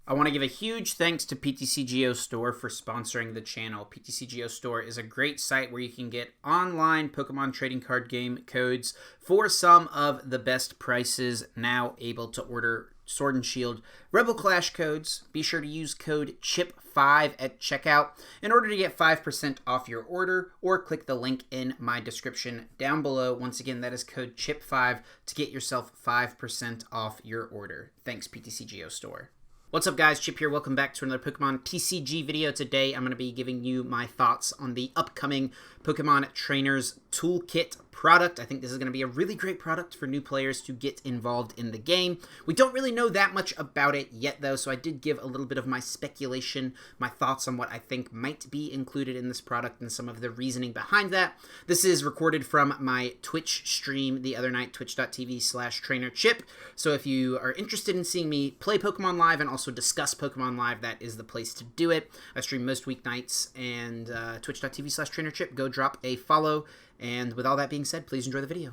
I want to give a huge thanks to PTCGO Store for sponsoring the channel. PTCGO Store is a great site where you can get online Pokemon trading card game codes for some of the best prices. Now able to order Sword and Shield Rebel Clash codes. Be sure to use code CHIP5 at checkout in order to get 5% off your order, or click the link in my description down below. Once again, that is code CHIP5 to get yourself 5% off your order. Thanks, PTCGO Store. What's up, guys? Chip here. Welcome back to another Pokemon TCG video. Today, I'm going to be giving you my thoughts on the upcoming Pokemon Trainers Toolkit product. I think this is going to be a really great product for new players to get involved in the game. We don't really know that much about it yet, though, so I did give a little bit of my speculation, my thoughts on what I think might be included in this product and some of the reasoning behind that. This is recorded from my Twitch stream the other night, twitch.tv/trainerchip. So if you are interested in seeing me play Pokemon live and also discuss Pokemon live, that is the place to do it. I stream most weeknights, and twitch.tv/trainerchip. Go drop a follow. And with all that being said, please enjoy the video.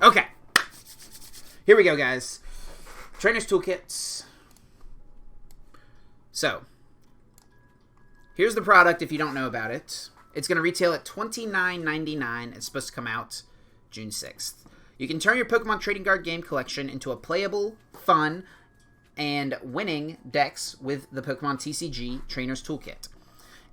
Okay. Here we go, guys. Trainers Toolkits. So, here's the product if you don't know about it. It's going to retail at $29.99. It's supposed to come out June 6th. You can turn your Pokemon trading card game collection into a playable, fun, and winning decks with the Pokemon TCG Trainers Toolkit.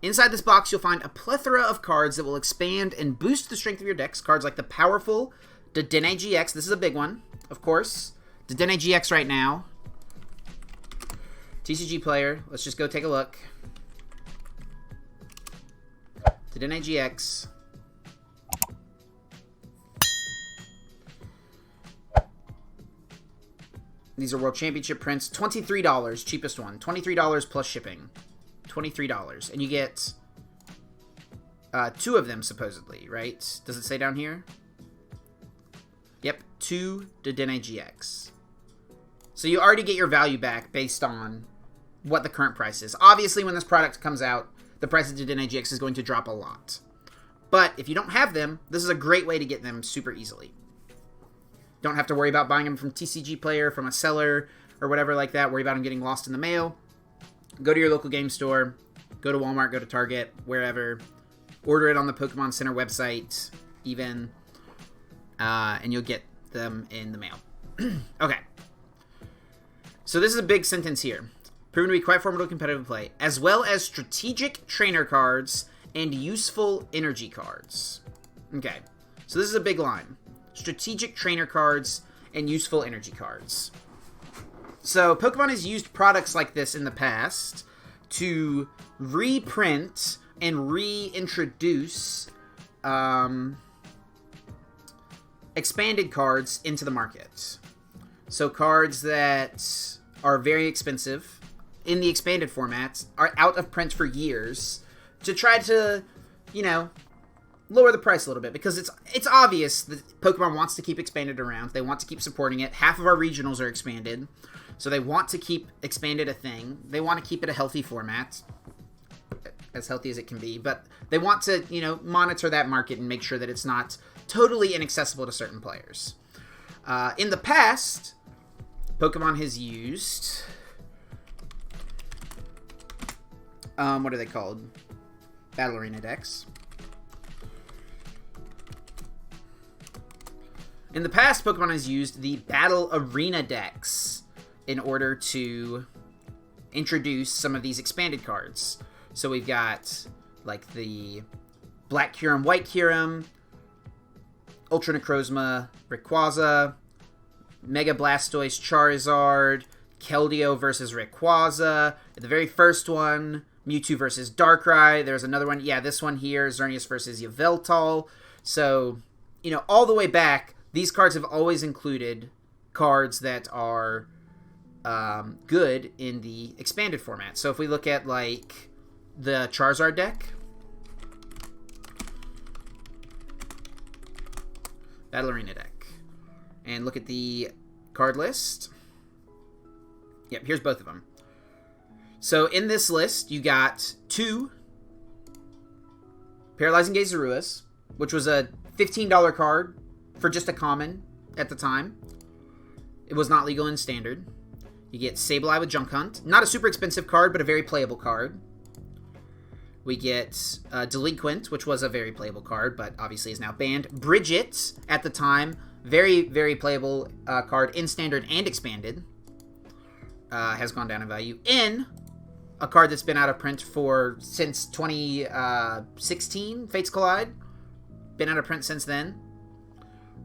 Inside this box, you'll find a plethora of cards that will expand and boost the strength of your decks. Cards like the powerful Dedenne GX. This is a big one, of course. Dedenne GX right now. TCG player. Let's just go take a look. Dedenne GX. These are World Championship prints. $23, cheapest one. $23 plus shipping. $23. And you get two of them, supposedly, right? Does it say down here? Yep, 2 Dedenne GX. So you already get your value back based on what the current price is. Obviously, when this product comes out, the price of Dedenne GX is going to drop a lot. But if you don't have them, this is a great way to get them super easily. Don't have to worry about buying them from TCG Player, from a seller, or whatever like that. Worry about them getting lost in the mail. Go to your local game store, go to Walmart, go to Target, wherever. Order it on the Pokemon Center website, even, and you'll get them in the mail. Okay. So this is a big sentence here. Proven to be quite formidable competitive play, as well as strategic trainer cards and useful energy cards. Okay. So this is a big line. Strategic trainer cards and useful energy cards. So, Pokemon has used products like this in the past to reprint and reintroduce expanded cards into the market. So, cards that are very expensive in the expanded format are out of print for years to try to, you know, lower the price a little bit, because it's obvious that Pokemon wants to keep expanded around. They want to keep supporting it. Half of our regionals are expanded. So they want to keep expanded a thing. They want to keep it a healthy format, as healthy as it can be. But they want to, you know, monitor that market and make sure that it's not totally inaccessible to certain players. In the past, Pokemon has used, what are they called? Battle Arena decks. In the past, Pokemon has used the Battle Arena decks in order to introduce some of these expanded cards. So we've got, like, the Black Kyurem, White Kyurem, Ultra Necrozma, Rayquaza, Mega Blastoise, Charizard, Keldeo versus Rayquaza. The very first one, Mewtwo versus Darkrai. There's another one, yeah, this one here, Xerneas versus Yveltal. So, you know, all the way back, these cards have always included cards that are good in the expanded format. So if we look at, like, the Charizard deck, Battle Arena deck, and look at the card list. Yep, here's both of them. So in this list, you got 2 Paralyzing Gaze Zeruas, which was a $15 card for just a common at the time. It was not legal in Standard. You get Sableye with Junk Hunt. Not a super expensive card, but a very playable card. We get Delinquent, which was a very playable card, but obviously is now banned. Bridget, at the time, very, very playable card in Standard and Expanded. Has gone down in value. In a card that's been out of print since 2016, Fates Collide. Been out of print since then.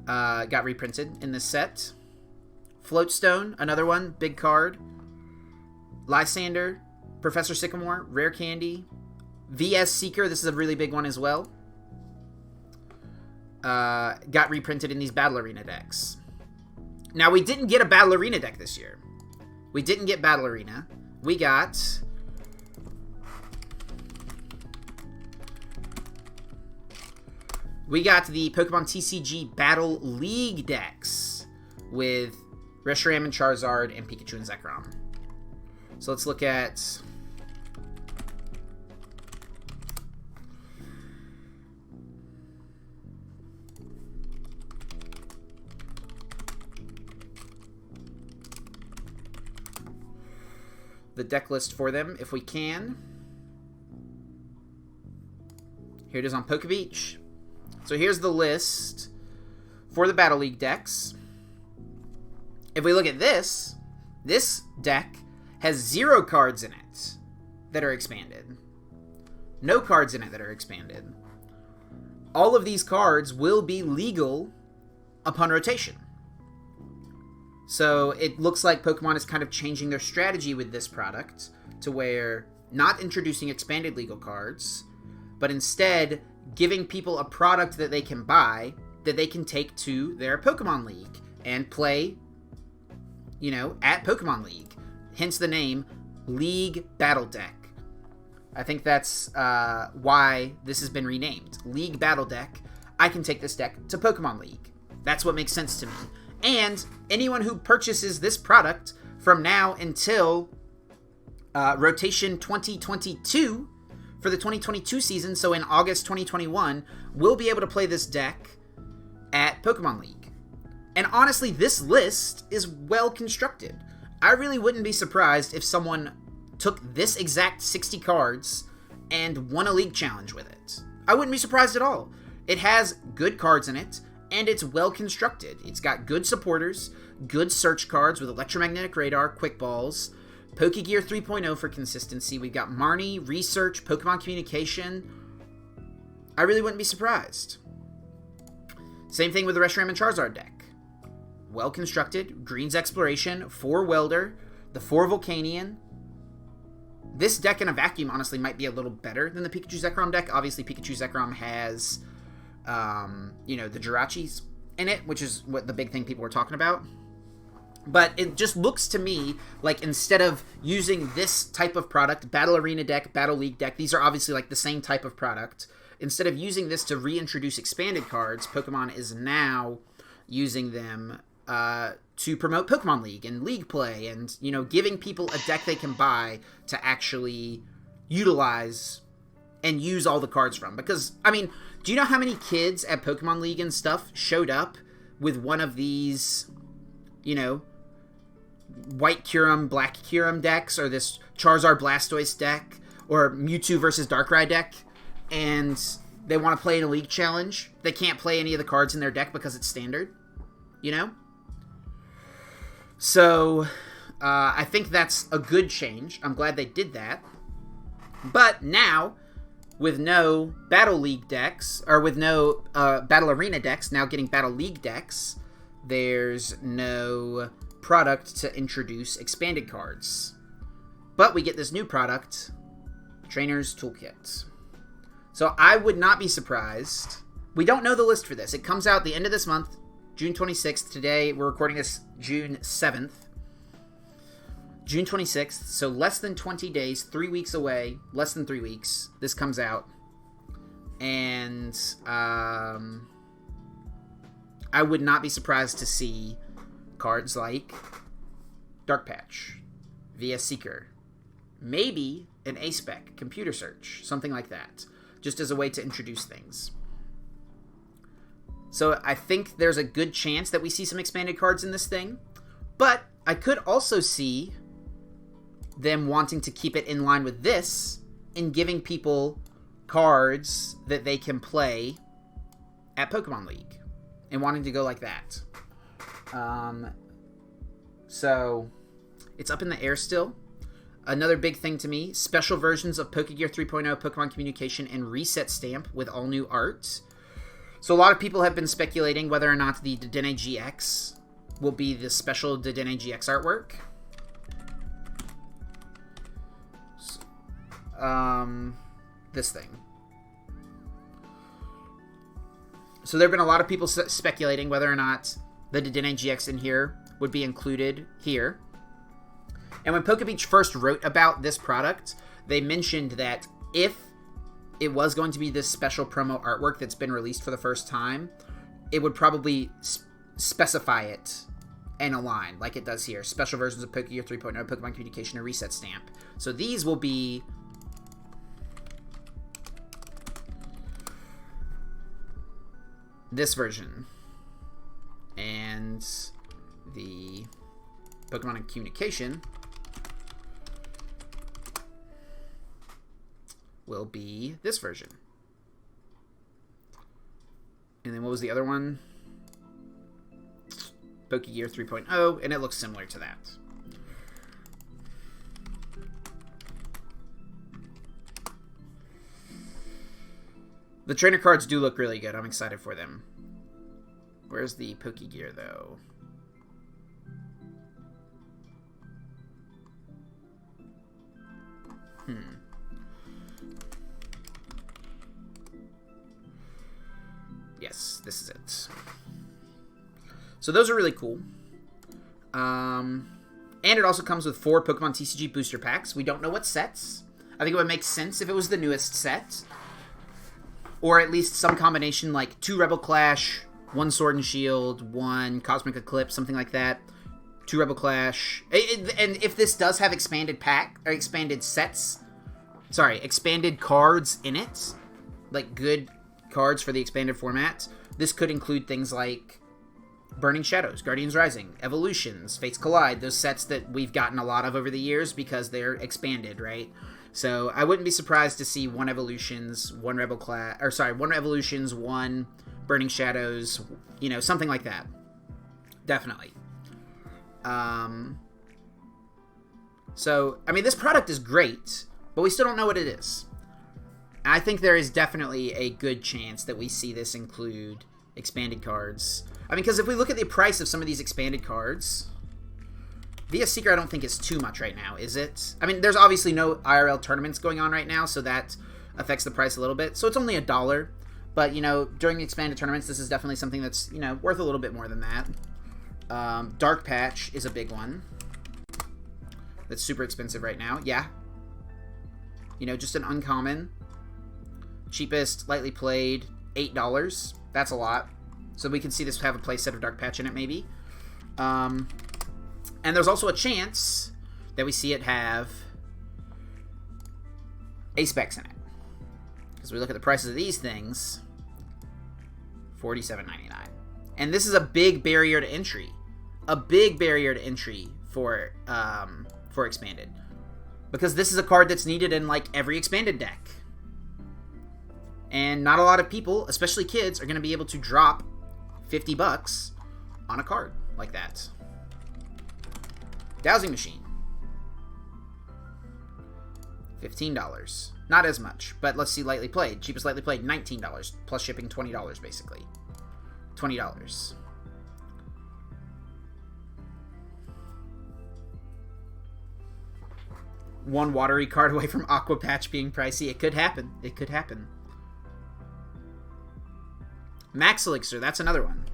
Got reprinted in this set. Floatstone, another one, big card. Lysander, Professor Sycamore, Rare Candy. VS Seeker, this is a really big one as well. Got reprinted in these Battle Arena decks. Now, we didn't get a Battle Arena deck this year. We didn't get Battle Arena. We got the Pokemon TCG Battle League decks with Reshiram and Charizard and Pikachu and Zekrom. So let's look at the deck list for them, if we can. Here it is on PokeBeach. So here's the list for the Battle League decks. If we look at this deck has 0 cards in it that are expanded. No cards in it that are expanded. All of these cards will be legal upon rotation. So it looks like Pokemon is kind of changing their strategy with this product to where not introducing expanded legal cards, but instead giving people a product that they can buy that they can take to their Pokemon League and play, at Pokemon League. Hence the name League Battle Deck. I think that's why this has been renamed. League Battle Deck. I can take this deck to Pokemon League. That's what makes sense to me. And anyone who purchases this product from now until rotation 2022 for the 2022 season, so in August 2021, will be able to play this deck at Pokemon League. And honestly, this list is well constructed. I really wouldn't be surprised if someone took this exact 60 cards and won a league challenge with it. I wouldn't be surprised at all. It has good cards in it, and it's well constructed. It's got good supporters, good search cards with Electromagnetic Radar, Quick Balls, Pokegear 3.0 for consistency. We've got Marnie, Research, Pokemon Communication. I really wouldn't be surprised. Same thing with the Reshiram and Charizard deck. Well constructed, Green's Exploration, 4 Welder, the 4 Volcanion. This deck in a vacuum, honestly, might be a little better than the Pikachu Zekrom deck. Obviously, Pikachu Zekrom has the Jirachis in it, which is what the big thing people were talking about. But it just looks to me like instead of using this type of product, Battle Arena deck, Battle League deck, these are obviously like the same type of product. Instead of using this to reintroduce expanded cards, Pokemon is now using them to promote Pokemon League and League play and, giving people a deck they can buy to actually utilize and use all the cards from. Because, do you know how many kids at Pokemon League and stuff showed up with one of these, White Kyurem, Black Kyurem decks, or this Charizard Blastoise deck, or Mewtwo versus Darkrai deck, and they want to play in a league challenge? They can't play any of the cards in their deck because it's standard, So, I think that's a good change. I'm glad they did that. But now, with no Battle League decks, or with no Battle Arena decks, now getting Battle League decks, there's no product to introduce expanded cards. But we get this new product, Trainer's Toolkit. So I would not be surprised. We don't know the list for this. It comes out the end of this month, June 26th. Today, we're recording this June 7th. June 26th, so less than 20 days, 3 weeks away, less than 3 weeks, this comes out. And I would not be surprised to see cards like Dark Patch, VS Seeker, maybe an A-Spec, Computer Search, something like that, just as a way to introduce things. So I think there's a good chance that we see some expanded cards in this thing, but I could also see them wanting to keep it in line with this and giving people cards that they can play at Pokemon League and wanting to go like that. So it's up in the air still. Another big thing to me, special versions of Pokegear 3.0, Pokemon Communication, and Reset Stamp with all new art. So a lot of people have been speculating whether or not the Dedenne GX will be the special Dedenne GX artwork. This thing. So there have been a lot of people speculating whether or not the Dedenne GX in here would be included here. And when PokeBeach first wrote about this product, they mentioned that if it was going to be this special promo artwork that's been released for the first time, it would probably specify it and align like it does here. Special versions of Pokegear 3.0, Pokemon Communication, and Reset Stamp. So these will be this version. And the Pokemon Communication will be this version. And then what was the other one? Pokegear 3.0, and it looks similar to that. The trainer cards do look really good. I'm excited for them. Where's the Pokegear, though? Yes, this is it. So those are really cool. And it also comes with 4 Pokemon TCG booster packs. We don't know what sets. I think it would make sense if it was the newest set. Or at least some combination like 2 Rebel Clash, 1 Sword and Shield, 1 Cosmic Eclipse, something like that. 2 Rebel Clash. And if this does have expanded cards in it, like good cards for the expanded format, this could include things like Burning Shadows, Guardians Rising, Evolutions, Fates Collide, those sets that we've gotten a lot of over the years because they're expanded, right? So I wouldn't be surprised to see 1 Evolutions, 1 1 Evolutions, 1 Burning Shadows, you know, something like that. Definitely. So, I mean, this product is great, but we still don't know what it is. I think there is definitely a good chance that we see this include expanded cards. I mean, because if we look at the price of some of these expanded cards, Via Seeker I don't think is too much right now, is it? I mean, there's obviously no IRL tournaments going on right now, so that affects the price a little bit. So it's only $1, but, you know, during the expanded tournaments, this is definitely something that's, you know, worth a little bit more than that. Dark Patch is a big one. That's super expensive right now. Yeah. You know, just an uncommon. Cheapest, lightly played, $8. That's a lot. So we can see this have a play set of Dark Patch in it, maybe. And there's also a chance that we see it have A-Specs in it. Because we look at the prices of these things, $47.99. And this is a big barrier to entry. A big barrier to entry for Expanded. Because this is a card that's needed in, like, every Expanded deck. And not a lot of people, especially kids, are going to be able to drop $50 on a card like that. Dowsing Machine. $15. Not as much, but let's see lightly played. Cheapest lightly played, $19. Plus shipping, $20 basically. $20. One watery card away from Aqua Patch being pricey. It could happen. It could happen. Max Elixir, that's another one.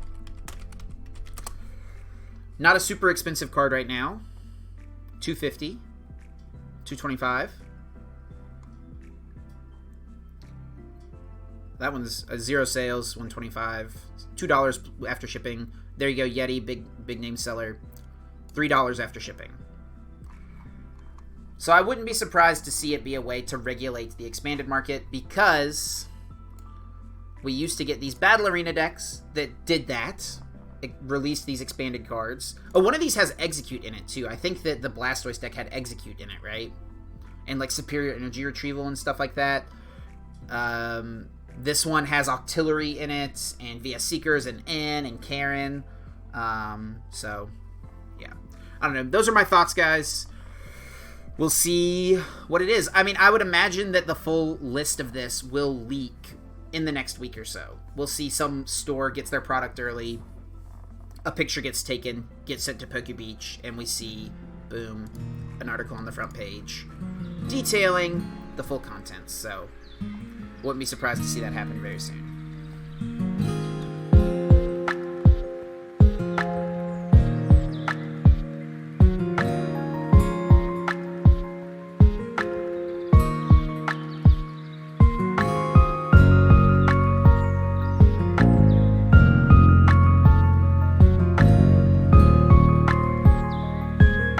Not a super expensive card right now. $250. $225. That one's a 0 sales, $125. $2 after shipping. There you go, Yeti, big name seller. $3 after shipping. So I wouldn't be surprised to see it be a way to regulate the expanded market, because we used to get these Battle Arena decks that did that, released these expanded cards. Oh, one of these has Execute in it, too. I think that the Blastoise deck had Execute in it, right? And, like, Superior Energy Retrieval and stuff like that. This one has Octillery in it, and VS Seekers, and N, and Karen. So, yeah. I don't know. Those are my thoughts, guys. We'll see what it is. I mean, I would imagine that the full list of this will leak in the next week or so. We'll see some store gets their product early, a picture gets taken, gets sent to PokeBeach, and we see, boom, an article on the front page detailing the full contents. So, wouldn't be surprised to see that happen very soon.